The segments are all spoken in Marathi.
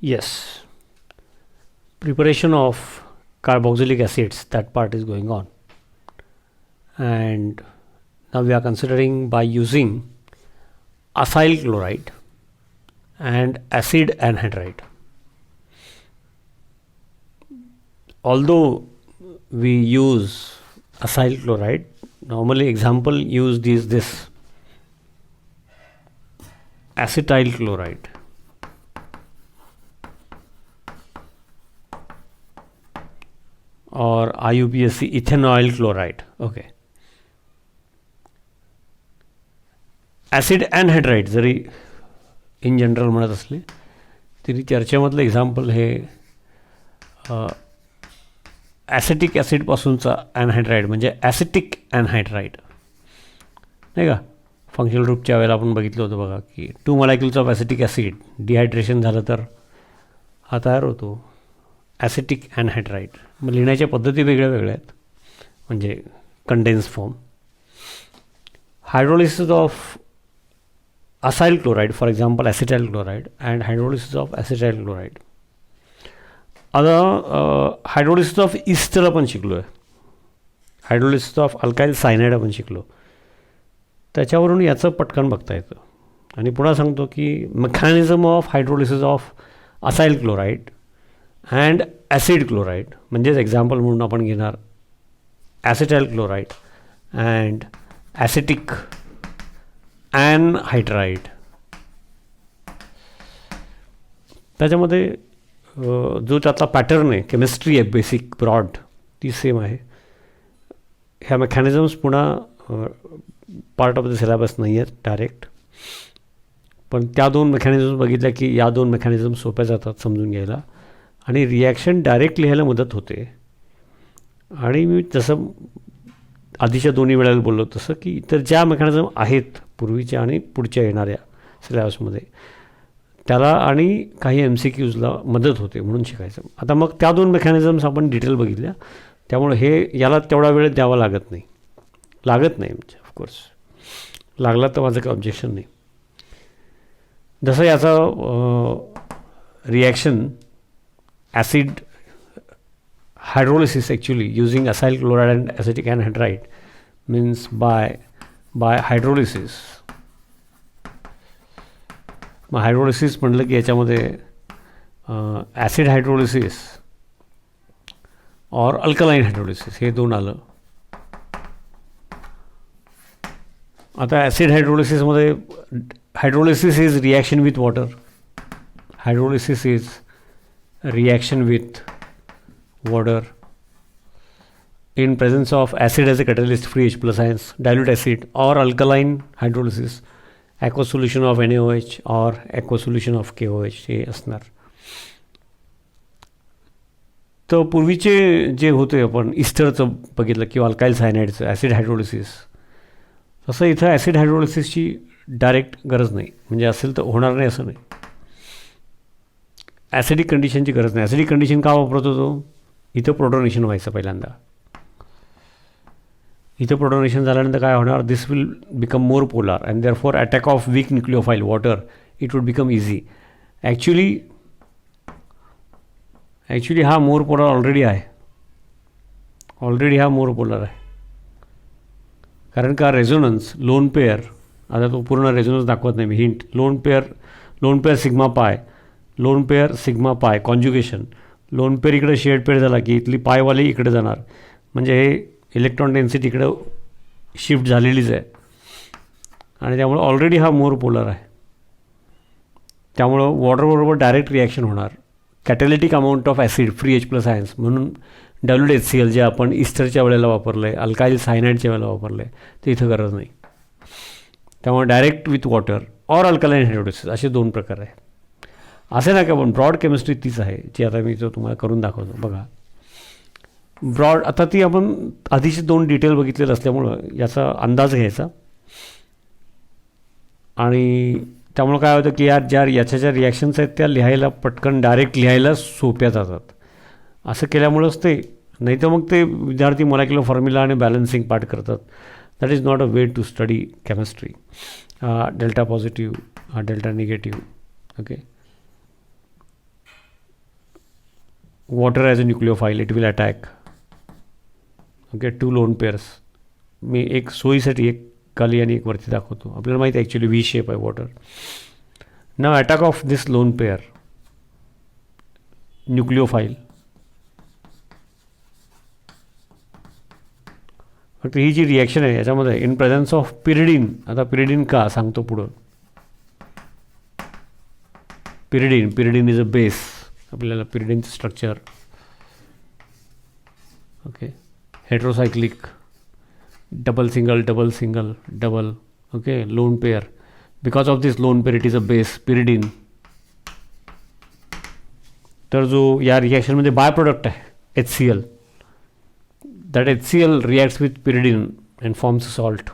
Yes, preparation of carboxylic acids, that part is going on. And now we are considering by using acyl chloride and acid anhydride. Although we use acyl chloride, normally example used is this acetyl chloride. Or IUPAC ethanoyl chloride. Okay. Acid अनहायड्राईड जरी इन जनरल म्हणत असले तरी चर्चेमधलं एक्झाम्पल हे ॲसिटिक ॲसिडपासूनचा अनहायड्राईड म्हणजे ॲसिटिक अनहायड्राईड नाही का. फंक्शनल ग्रुपच्या वेळेला आपण बघितलं होतं बघा की 2 molecules of acetic acid dehydration झालं तर हा तयार होतो ॲसिटिक अनहायड्राईड. मग लिहिण्याच्या पद्धती वेगळ्या वेगळ्या आहेत म्हणजे condense form. Hydrolysis of acyl chloride, for example acetyl chloride, and hydrolysis of acetyl chloride. आता हायड्रोलिसिस ऑफ ईस्टर आपण शिकलो आहे, हायड्रोलिसिस ऑफ अल्काइल सायनाइड आपण शिकलो. त्याच्यावरून याचं पटकन बघता येतं. आणि पुन्हा सांगतो की mechanism of hydrolysis of acyl chloride and acid chloride म्हणजेच एक्झाम्पल म्हणून आपण घेणार ॲसिटाइल क्लोराईड अँड ॲसिटिक अनहायड्राईड. त्याच्यामध्ये जो त्याचा पॅटर्न आहे, केमिस्ट्री आहे बेसिक ब्रॉड, ती सेम आहे. ह्या मेकॅनिझम्स पुन्हा पार्ट ऑफ द सिलेबस नाही आहेत डायरेक्ट, पण त्या 2 मेकॅनिझम्स बघितल्या की या 2 मेकॅनिझम्स सोप्या जातात समजून घ्यायला आणि रिॲक्शन डायरेक्ट लिहायला मदत होते. आणि मी जसं आधीच्या दोन्ही वेळेला बोललो तसं की इतर ज्या मेकॅनिझम आहेत पूर्वीच्या आणि पुढच्या येणाऱ्या सिलेबसमध्ये त्याला आणि काही MCQsला मदत होते म्हणून शिकायचं. आता मग त्या 2 मेकॅनिझम्स आपण डिटेल बघितल्या, त्यामुळे हे याला तेवढा वेळ द्यावा लागत नाही म्हणजे ऑफकोर्स. लागला तर माझं काही ऑब्जेक्शन नाही. जसं याचा reaction acid hydrolysis actually using acyl chloride and acetic anhydride means by hydrolysis. मग हायड्रोलिसिस म्हटलं की याच्यामध्ये ॲसिड हायड्रोलिसिस और अल्कलाईन हायड्रोलिसिस हे 2 आलं. आता ॲसिड हायड्रोलिसिसमध्ये hydrolysis is reaction with water. Hydrolysis is reaction with water in presence of acid as a catalyst, free H plus ions, dilute acid, or alkaline hydrolysis, aqueous solution of NaOH or aqueous solution of KOH हे असणार. तर पूर्वीचे जे होते आपण ईस्टरचं बघितलं किंवा अल्काइल सायनाइडचं ॲसिड हायड्रोलिसिस, तसं इथं ॲसिड हायड्रोलिसिसची डायरेक्ट गरज नाही. म्हणजे असेल तर होणार नाही असं नाही. ॲसिडिक कंडिशनची गरज नाही. ॲसिडिक कंडिशन का वापरतो तो? इथं प्रोटोनेशन व्हायचं पहिल्यांदा. इथं प्रोटोनेशन झाल्यानंतर काय होणार? This will become more polar and therefore attack of weak nucleophile water it would become easy. Actually हा मोर पोलार ऑलरेडी आहे. हा मोर पोलार आहे. कारण का रेझोनन्स लोन पेअर, आता तो पूर्ण रेझोनन्स दाखवत नाही मी, हिंट. लोन पेअर सिग्मा पाय, लोन पेअर सिग्मा पाय कॉन्ज्युगेशन. लोन पेअर इकडे शेड पेअर झाला की इथली पायवाली इकडे जाणार, म्हणजे हे इलेक्ट्रॉन डेन्सिटी इकडं शिफ्ट झालेलीच आहे. आणि त्यामुळं ऑलरेडी हा मोर पोलर आहे. त्यामुळं वॉटरबरोबर डायरेक्ट रिॲक्शन होणार. Catalytic amount of acid, free H plus ions म्हणून WHCl जे आपण ईस्टरच्या वेळेला वापरलं आहे, अल्काइल सायनाइडच्या वेळेला वापरलं आहे, ते इथं गरज नाही. त्यामुळे direct with water or alkaline hydrolysis असे 2 प्रकार आहेत. असे नाही का, पण ब्रॉड केमिस्ट्री तीच आहे जी आता मी तुम्हाला करून दाखवतो. बघा ब्रॉड, आता ती आपण आधीचे 2 डिटेल बघितलेलं असल्यामुळं याचा अंदाज घ्यायचा. आणि त्यामुळं काय होतं की याच्या ज्या रिॲक्शन्स आहेत त्या लिहायला पटकन डायरेक्ट लिहायला सोप्या जातात. असं केल्यामुळंच ते, नाही तर मग ते विद्यार्थी मॉलिक्युलर फॉर्म्युला आणि बॅलन्सिंग पार्ट करतात. That is not a way to study chemistry. Delta positive, delta negative, okay. water as a nucleophile, it will attack. Okay, 2 lone pairs. मी एक सोयीसाठी एक खाली आणि एक वरती दाखवतो. आपल्याला माहिती आहे ॲक्च्युली व्ही शेप आहे वॉटर. नाव attack of this lone pair nucleophile. फक्त ही जी रिॲक्शन आहे याच्यामध्ये इन प्रेझन्स ऑफ पिरिडीन. आता पिरिडीन का सांगतो पुढं. Pyridine is a base. आपल्याला पिरिडीनचं structure. Okay, heterocyclic, double single, okay, lone pair. Because of this lone pair it is a base pyridine. तर जो या रिॲक्शनमध्ये बाय प्रोडक्ट आहे HCl, that HCl reacts with pyridine and forms salt.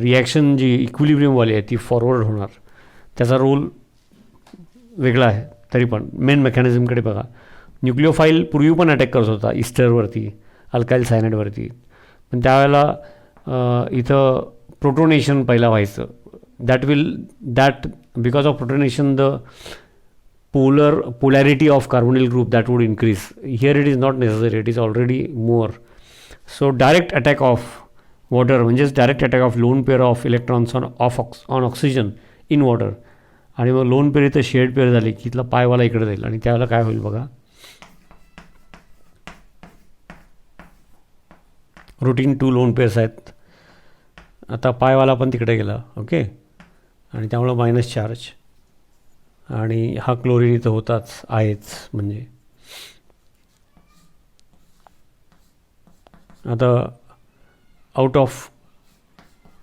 Reaction जी इक्विलिब्रियमवाली आहे ती फॉरवर्ड होणार. त्याचा रोल वेगळा आहे. तरी पण मेन मेकॅनिझमकडे बघा. न्यूक्लिओफाईल पूर्वी पण अटॅक करत होता इस्टरवरती, अल्काइल सायनाइडवरती. पण त्यावेळेला इथं प्रोटोनेशन पहिला व्हायचं. That because of protonation the polarity of carbonyl group that would increase. Here it is not necessary, it is already more. So direct attack of water म्हणजेच direct attack of lone pair of electrons on oxygen in water. आणि मग लोन पेअर इथं शेड पेअर झाली की इथला पायवाला इकडे जाईल आणि त्यावेळेला काय होईल बघा. रूटीन 2 लोन पेअर्स आहेत. आता पायवाला पण तिकडे गेला. ओके, आणि त्यामुळं मायनस चार्ज. आणि हा क्लोरीन इथं होताच आहेच. म्हणजे आता out of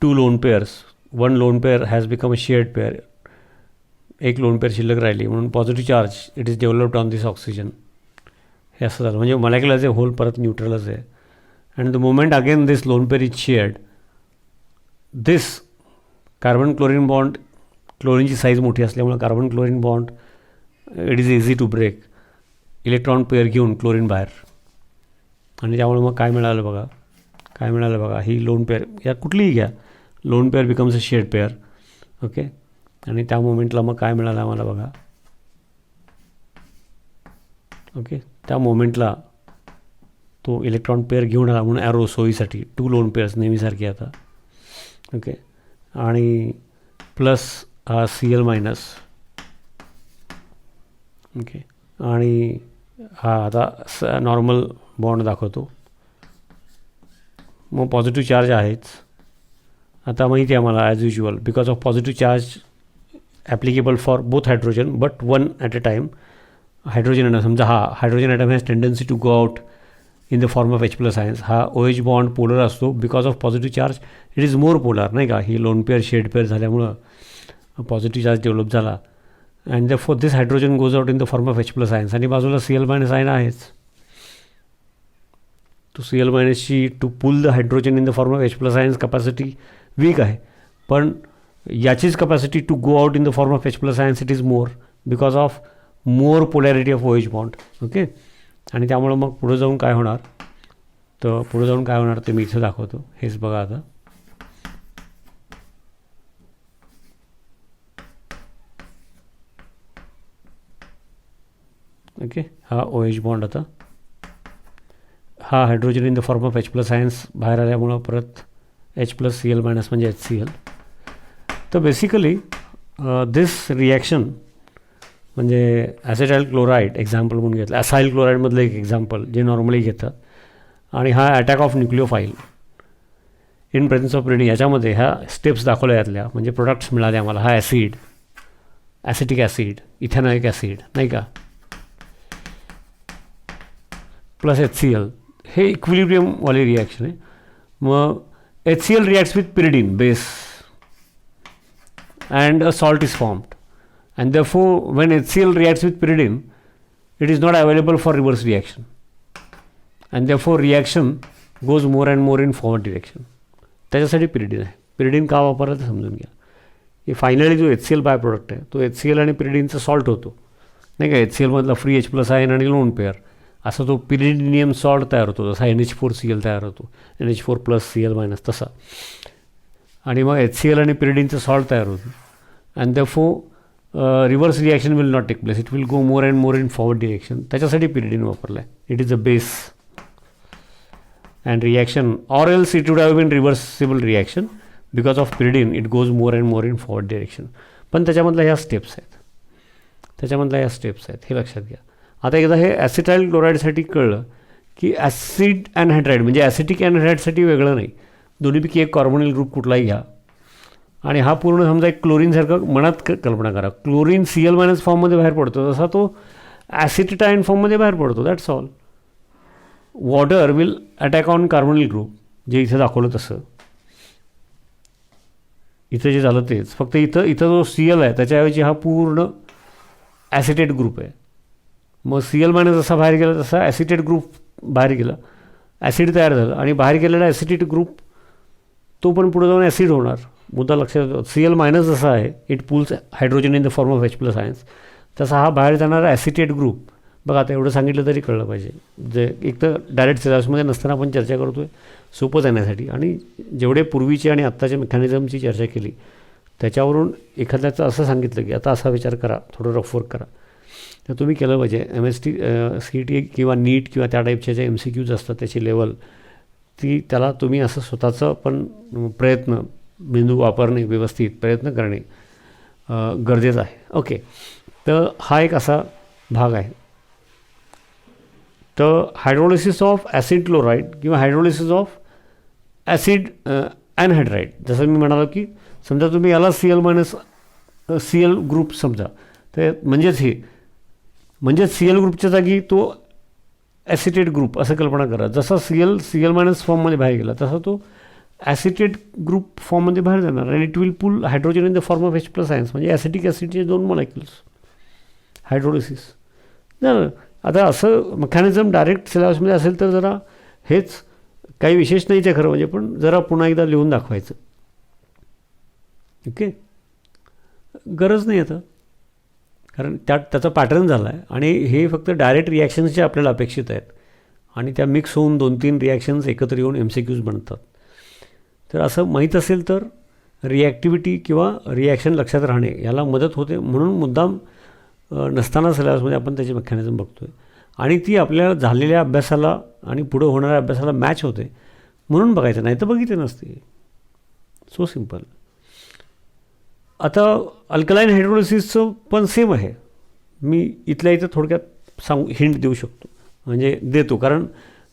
2 lone pairs 1 lone pair has become a shared pair. एक लोन पेअर शिल्लक राहिली म्हणून positive charge it is developed on this oxygen. हे असं झालं. म्हणजे मॉलिक्युलर होल परत न्यूट्रलच आहे. And the moment again this lone pair is shared, this carbon chlorine bond, क्लोरीनची साईज मोठी असल्यामुळे carbon chlorine bond it is easy to break. Electron pair घेऊन क्लोरीन बाहेर. आणि त्यामुळे मग काय मिळालं बघा. ही लोन पेअर या कुठलीही घ्या, lone pair becomes a shared pair. Okay, आणि त्या मोमेंटला मग काय मिळालं आम्हाला बघा. ओके, त्या मोमेंटला तो इलेक्ट्रॉन पेअर घेऊन आला म्हणून ॲरो सोयीसाठी 2 लोन पेअर्स नेहमीसारखी आता. ओके, आणि प्लस हा Cl मायनस. ओके, आणि हा आता नॉर्मल बॉन्ड दाखवतो. मग पॉझिटिव्ह चार्ज आहेच. आता माहिती आहे आम्हाला as usual because of positive charge applicable for both hydrogen but 1 at a time. Hydrogen atom समजा हा hydrogen atom has tendency to go out in the form of H+ ions. हा OH बॉन्ड पोलर असतो. Because of positive charge it is more polar, नाही का. ही लोन पेअर शेड पेअर झाल्यामुळं पॉझिटिव्ह चार्ज डेव्हलप झाला. And for this hydrogen goes out in the form of H+ ions. आणि बाजूला Cl- आयन आहेच. तो Cl- to pull the hydrogen in the form of H+ ions capacity weak आहे. पण याचीच capacity to go out in the form of H+ ions it is more because of more polarity of OH bond. Okay, आणि त्यामुळं मग पुढं जाऊन काय होणार ते मी इथं दाखवतो. हेच बघा आता. ओके, हा OH बॉन्ड आता हा hydrogen in the form of H+ ions बाहेर आल्यामुळं परत H+ Cl- म्हणजे HCl. तर बेसिकली दिस रिॲक्शन म्हणजे ॲसेटाइल क्लोराईड एक्झाम्पल म्हणून घेतलं. असाइल क्लोराईडमधलं एक एक्झाम्पल जे नॉर्मली घेतात. आणि हा attack of nucleophile in presence of pyridine. याच्यामध्ये ह्या स्टेप्स दाखवल्या यातल्या म्हणजे प्रोडक्ट्स मिळाले आम्हाला. हा acid, acetic acid, ethanoic acid, नाही का, प्लस HCl. हे इक्विलिब्रियमवाली रिॲक्शन आहे. मग HCl reacts with pyridine base and a salt is formed. And therefore, when HCl reacts with pyridine, it is not available for reverse reaction. And therefore, reaction goes more and more in forward direction. त्याच्यासाठी पिरिडीन आहे. पिरिडीन का वापरलं ते समजून घ्या. हे फायनली जो HCl बाय प्रोडक्ट आहे तो HCl आणि पिरिडीनचा सॉल्ट होतो, नाही का. HClमधला फ्री H+ आयन आणि लोन पेअर असा तो पिरिडिनियम सॉल्ट तयार होतो. जसा NH4Cl तयार होतो, NH4+ Cl- तसा. आणि मग HCl आणि पिरिडीनचं सॉल्ट तयार होतं. And therefore reverse reaction will not take place. It will go more and more in forward direction. त्याच्यासाठी पिरिडीन वापरला आहे. It is a base and reaction or else it would have been reversible reaction. Because of pyridine it goes more and more in forward direction. पण त्याच्यामधल्या ह्या स्टेप्स आहेत, हे लक्षात घ्या. आता एकदा हे ॲसिटाईल क्लोराईडसाठी कळलं की ॲसिड अँहायड्राईड म्हणजे ॲसिटिक अँहायड्राईडसाठी वेगळं नाही, दोन्हीपैकी एक कार्बोनिल ग्रुप कुठलाही घ्या आणि हा पूर्ण समजा एक क्लोरीनसारखं मनात कल्पना करा. क्लोरीन Cl- फॉर्ममध्ये बाहेर पडतो, तसा तो ॲसिटिटाईन फॉर्ममध्ये बाहेर पडतो. That's all. Water will attack on carbonyl group, जे इथं दाखवलं तसं. इथं जे झालं तेच, फक्त इथं जो Cl आहे त्याच्याऐवजी हा पूर्ण ॲसिटेट ग्रुप आहे. मग Cl- जसा बाहेर गेला तसा ॲसिटेट ग्रुप बाहेर गेला, ॲसिड तयार झालं आणि बाहेर गेलेला ॲसिटेट ग्रुप तो पण पुढे जाऊन ॲसिड होणार. मुद्दा लक्षात. Cl- जसा आहे it pools hydrogen in the form of H+ ions, तसा हा बाहेर जाणारा ॲसिटेट ग्रुप. बघा आता एवढं सांगितलं तरी कळलं पाहिजे. जे एक तर डायरेक्ट सिलेबसमध्ये नसताना आपण चर्चा करतो आहे सोपं जाण्यासाठी, आणि जेवढे पूर्वीची आणि आत्ताच्या मेकॅनिझमची चर्चा केली त्याच्यावरून एखाद्याचं असं सांगितलं की आता असा विचार करा, थोडं रफवर्क करा, तर तुम्ही केलं पाहिजे. MST CET किंवा नीट किंवा त्या टाईपच्या ज्या MCQs असतात त्याची लेवल ती, त्याला तुम्ही असं स्वतःचं पण प्रयत्न, बिंदू वापरणे, व्यवस्थित प्रयत्न करणे गरजेचं आहे. ओके, तर हा एक असा भाग आहे. तर हायड्रोलिसिस ऑफ ॲसिड क्लोराईड किंवा हायड्रोलिसिस ऑफ ॲसिड अँहायड्राईड, जसं मी म्हणालो की समजा तुम्ही याला Cl- ग्रुप समजा, तर म्हणजेच Cl ग्रुपच्या जागी तो ॲसिटेट ग्रुप असं कल्पना करा. जसा Cl- फॉर्ममध्ये बाहेर गेला तसा तो ॲसिटेट ग्रुप फॉर्ममध्ये बाहेर जाणार आणि it will pull hydrogen in the form of H+ ions, म्हणजे ॲसिटिक ॲसिडचे 2 मॉलिक्युल्स. हायड्रोलिसिस झालं. आता असं मेकॅनिझम डायरेक्ट सिलेबसमध्ये असेल तर जरा हेच काही विशेष नाहीच आहे खरं म्हणजे, पण जरा पुन्हा एकदा लिहून दाखवायचं. ओके, गरज नाही आता, कारण त्याचा पॅटर्न झाला आहे आणि हे फक्त डायरेक्ट रिॲक्शन्स जे आपल्याला अपेक्षित आहेत आणि त्या मिक्स होऊन 2-3 रिॲक्शन्स एकत्र येऊन MCQs बनतात. तर असं माहीत असेल तर रिॲक्टिव्हिटी किंवा रिॲक्शन लक्षात राहणे याला मदत होते, म्हणून मुद्दाम नसताना सिलेबसमध्ये आपण त्याची मेकॅनिझम बघतो आहे आणि ती आपल्या झालेल्या अभ्यासाला आणि पुढं होणाऱ्या अभ्यासाला मॅच होते म्हणून बघायचं, नाही तर बघितले नसते. So simple. आता अल्कलाईन हायड्रोलिसिसचं पण सेम आहे. मी इथल्या इथं थोडक्यात हिंट देऊ शकतो, म्हणजे देतो, कारण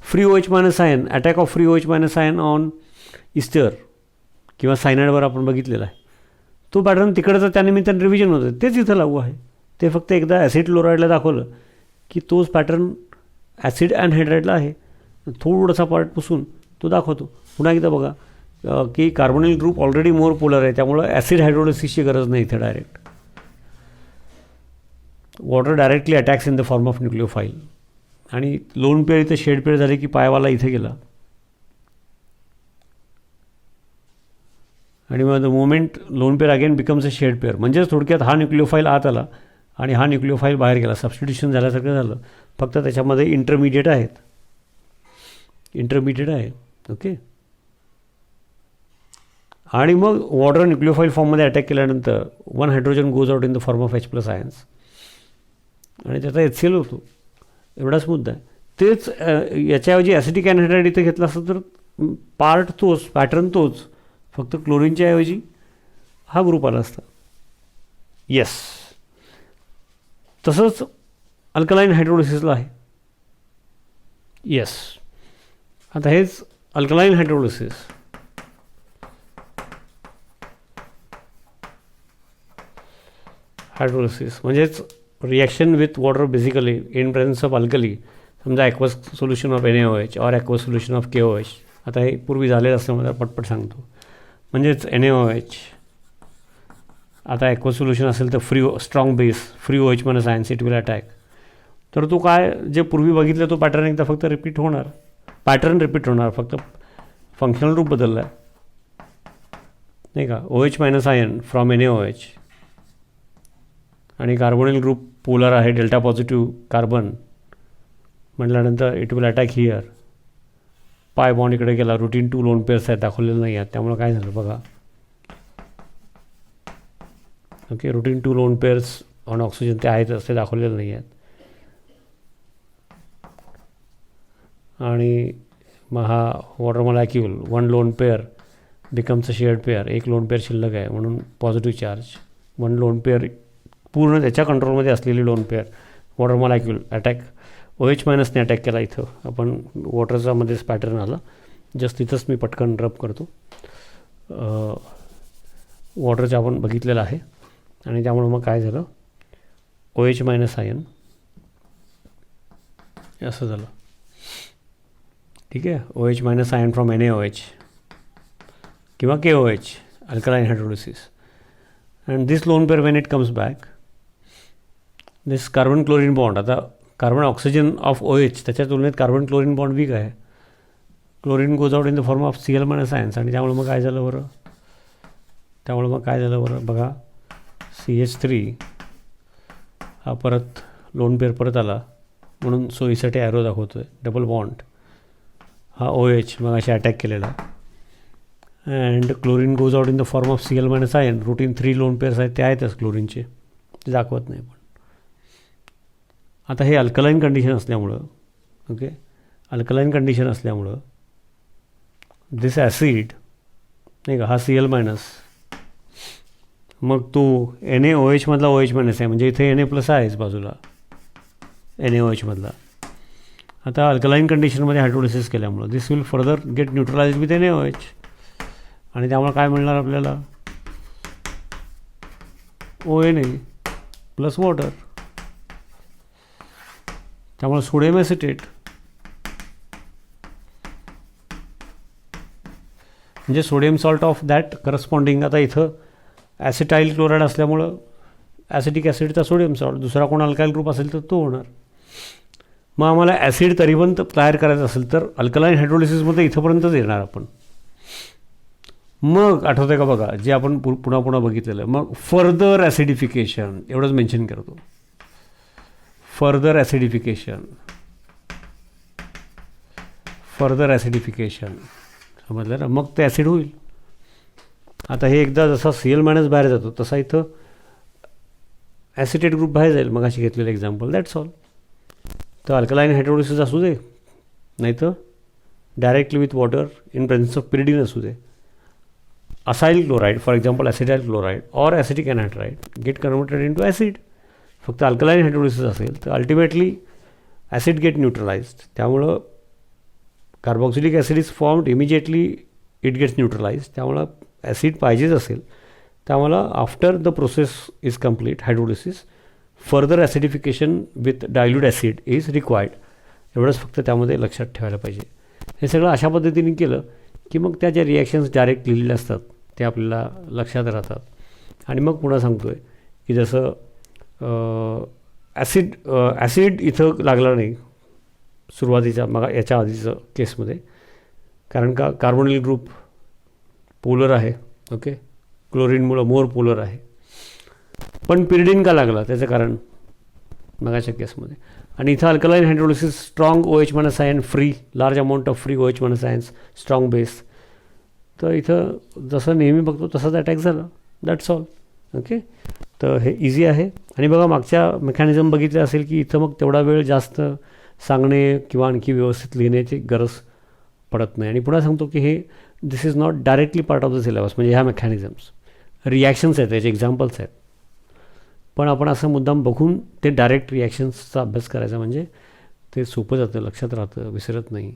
free OH- ion, attack of free OH- ion on ester किंवा सायनाइडवर आपण बघितलेला आहे. तो पॅटर्न तिकडचं त्यानिमित्तानं रिव्हिजन होतं, तेच इथं लागू आहे. ते फक्त एकदा ॲसिड क्लोराईडला दाखवलं की तोच पॅटर्न ॲसिड अँहायड्राईडला आहे. थोडासा पार्ट पुसून तो दाखवतो. पुन्हा एकदा बघा की carbonyl group already more polar आहे, त्यामुळं ॲसिड हायड्रोलिसिसची गरज नाही इथे. Direct water directly attacks in the form of nucleophile, आणि लोन पेअर इथं शेड पेअर झाले की पायवाला इथे गेला आणि मग the moment lone pair again becomes a shared pair. म्हणजेच थोडक्यात हा न्यूक्लिओफाईल आत आला आणि हा न्यूक्लिओफाईल बाहेर गेला, सबस्टिट्यूशन झाल्यासारखं झालं. फक्त त्याच्यामध्ये इंटरमिडिएट आहे. ओके, आणि मग वॉटर न्यूक्लिओफाईल फॉर्ममध्ये अटॅक केल्यानंतर 1 hydrogen goes out in the form of H+ ions आणि त्याचा HCl होतो. एवढाच मुद्दा आहे. तेच याच्याऐवजी ॲसिटिक अँहायड्राईड इथं घेतला असतं तर पार्ट तोच, पॅटर्न तोच, फक्त क्लोरीनच्या ऐवजी हा ग्रुप आला असता. येस, तसंच अल्कलाईन हायड्रोलिसिसला आहे. येस, आता हेच अल्कलाईन हायड्रोलिसिस. म्हणजेच reaction with water basically in presence of alkali. समजा aqueous solution of NaOH or aqueous solution of KOH. आता हे पूर्वी झालेलं असल्यामुळे पटपट सांगतो. म्हणजेच NaOH, आता ॲक्वस सोल्युशन असेल तर strong base free OH- ions it will attack. तर तो काय जे पूर्वी बघितलं तो पॅटर्न एकदा फक्त रिपीट होणार, फक्त फंक्शनल रूप बदललं आहे नाही का. OH- आयन फ्रॉम NaOH आणि कार्बोनिल ग्रुप पोलर आहे, डेल्टा पॉझिटिव्ह कार्बन म्हटल्यानंतर it will attack here. Pi bond इकडे गेला, रुटीन 2 लोन पेअर्स आहेत, दाखवलेलं नाही आहेत, त्यामुळे काय झालं बघा. Okay. Routine 2 lone pairs on oxygen ते आहेत असे दाखवलेले नाही आहेत. आणि मग हा water molecule 1 lone pair becomes अ शेअर्ड पेअर. एक लोन पेअर शिल्लक आहे म्हणून पॉझिटिव्ह चार्ज. 1 लोन पेअर पूर्ण त्याच्या कंट्रोलमध्ये असलेली lone pair water molecule attack OH मायनसने अटॅक केला. इथं आपण वॉटरचा मध्येच पॅटर्न आला. जस्ट इथंच मी पटकन रब करतो. वॉटरचं आपण बघितलेलं आहे आणि त्यामुळे मग काय झालं, OH मायनस आयन असं झालं. ठीक आहे. OH minus ion from NaOH किंवा KOH alkaline hydrolysis. And this lone pair Wien it comes back this carbon chlorine bond. आता कार्बन ऑक्सिजन ऑफ OH त्याच्या तुलनेत कार्बन क्लोरीन बॉन्ड वीक आहे. Chlorine goes out in the form of Cl minus ions. आणि त्यामुळे मग काय झालं बरं, बघा CH3 हा परत लोन पेअर परत आला म्हणून सोयीसाठी ॲरो दाखवतो आहे. डबल बॉन्ड हा OH मग असे अटॅक केलेला. And chlorine goes out in the form of Cl minus ion. Routine 3 loan pairs आहेत ते आहेतच क्लोरीनचे, ते दाखवत नाही. पण आता हे अल्कलाइन कंडिशन असल्यामुळं, ओके, अल्कलाइन कंडिशन असल्यामुळं दिस ॲसिड नाही का, हा Cl मायनस, मग तो NaOH मधला OH मायनस आहे म्हणजे इथे Na प्लस आहेच बाजूला NaOH मधला. आता अल्कलाइन कंडिशनमध्ये हायड्रोलिसिस केल्यामुळं this will further get neutralise with NaOH. आणि त्यामुळे काय मिळणार आपल्याला, ONA प्लस वॉटर. त्यामुळे सोडियम ॲसिटेट म्हणजे sodium salt of that corresponding. आता इथं ॲसिटाईल क्लोराईड असल्यामुळं ॲसिटिक ॲसिडचा सोडियम सॉल्ट, दुसरा कोण अल्काईल ग्रुप असेल तर तो होणार. मग आम्हाला ॲसिड तरी पण तयार करायचं असेल तर अल्कलाइन हायड्रोलिसिसमध्ये इथंपर्यंतच येणार आपण. मग आठवतं आहे का बघा जे आपण पुन्हा बघितलेलं आहे. मग फर्दर ॲसिडिफिकेशन एवढंच मेन्शन करतो. फर्दर ॲसिडिफिकेशन समजलं ना. मग ते ॲसिड होईल. आता हे एकदा जसा Cl मायनस बाहेर जातो तसा इथं ॲसिटेट ग्रुप बाहेर जाईल. मग अशी घेतलेलं एक्झाम्पल, दॅट्स ऑल. तर अल्कलाइन हायड्रोलिसिस असू दे, नाही तर directly with water in presence of pyridine असू दे. Acyl chloride for example acetyl chloride or acetic anhydride get converted into acid. फक्त अल्कलाइन हायड्रोलिसिस असेल तर अल्टिमेटली ॲसिड गेट न्यूट्रलाइज्ड. त्यामुळं carboxylic acid is formed immediately, it gets neutralised. त्यामुळं ॲसिड पाहिजेच असेल. त्यामुळे after the process is complete hydrolysis further acidification with dilute acid is required. एवढंच फक्त त्यामध्ये लक्षात ठेवायला पाहिजे. हे सगळं अशा पद्धतीने केलं की मग त्या ज्या रिॲक्शन्स डायरेक्ट लिहिलेल्या असतात ते आपल्याला लक्षात राहतात. आणि मग पुन्हा सांगतो आहे की जसं ॲसिड इथं लागला नाही सुरुवातीच्या मग याच्या आधीचं केसमध्ये, कारण का कार्बोनिल ग्रुप पोलर आहे. ओके, क्लोरीनमुळं मोर पोलर आहे. पण पिरिडीन का लागला त्याचं कारण मगाच्या केसमध्ये. आणि इथं alkaline hydrolysis strong OH minus ion free, large amount of free OH minus ions, strong base. तर इथं जसं नेहमी बघतो तसाच अटॅक झाला, दॅट्स ऑल. ओके, तर हे इझी आहे. आणि बघा मागच्या मेकॅनिझम बघितलं असेल की इथं मग तेवढा वेळ जास्त सांगणे किंवा आणखी व्यवस्थित लिहिण्याची गरज पडत नाही. आणि पुन्हा सांगतो की हे this is not directly part of the syllabus. म्हणजे ह्या मेकॅनिझम्स रिॲक्शन्स आहेत, त्याचे एक्झाम्पल्स आहेत. पण आपण असं मुद्दाम बघून ते डायरेक्ट रिॲक्शन्सचा अभ्यास करायचा म्हणजे ते सोपं जातं, लक्षात राहतं, विसरत नाही.